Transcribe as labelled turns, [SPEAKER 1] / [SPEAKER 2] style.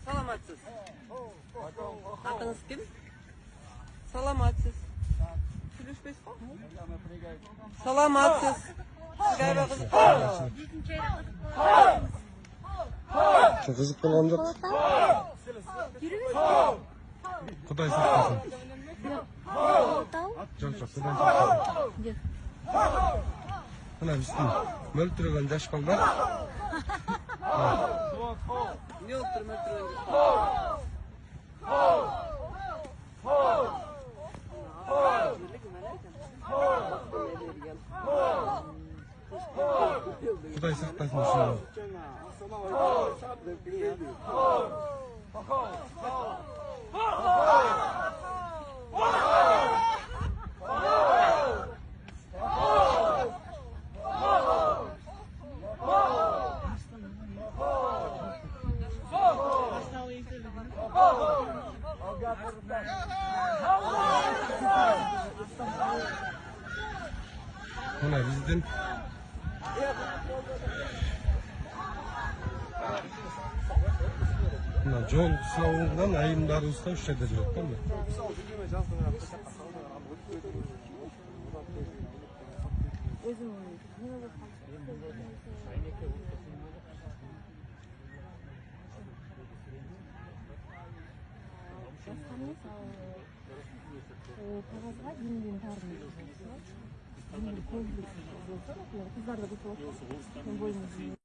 [SPEAKER 1] Саламатсыз. Атыңыз кім? Саламатсыз. Сөйлеспейсіз ғой? Саламатсыз.
[SPEAKER 2] Қызық болған жоқ. Құдай сақтасын. Жоқ, құдай сақтасын. Мына біздің мөлтіреген жаш балдар.
[SPEAKER 1] Не отыр мөлтіреген?
[SPEAKER 2] Құдай сақтасын үшін. Мына біздің мына жол сауынған айымдары ұстау үш жерде жүреді да мына.
[SPEAKER 3] Қағазға денеден тарымыз болса, денеден көзілік болса, қыздар да бұтылып, бойымыз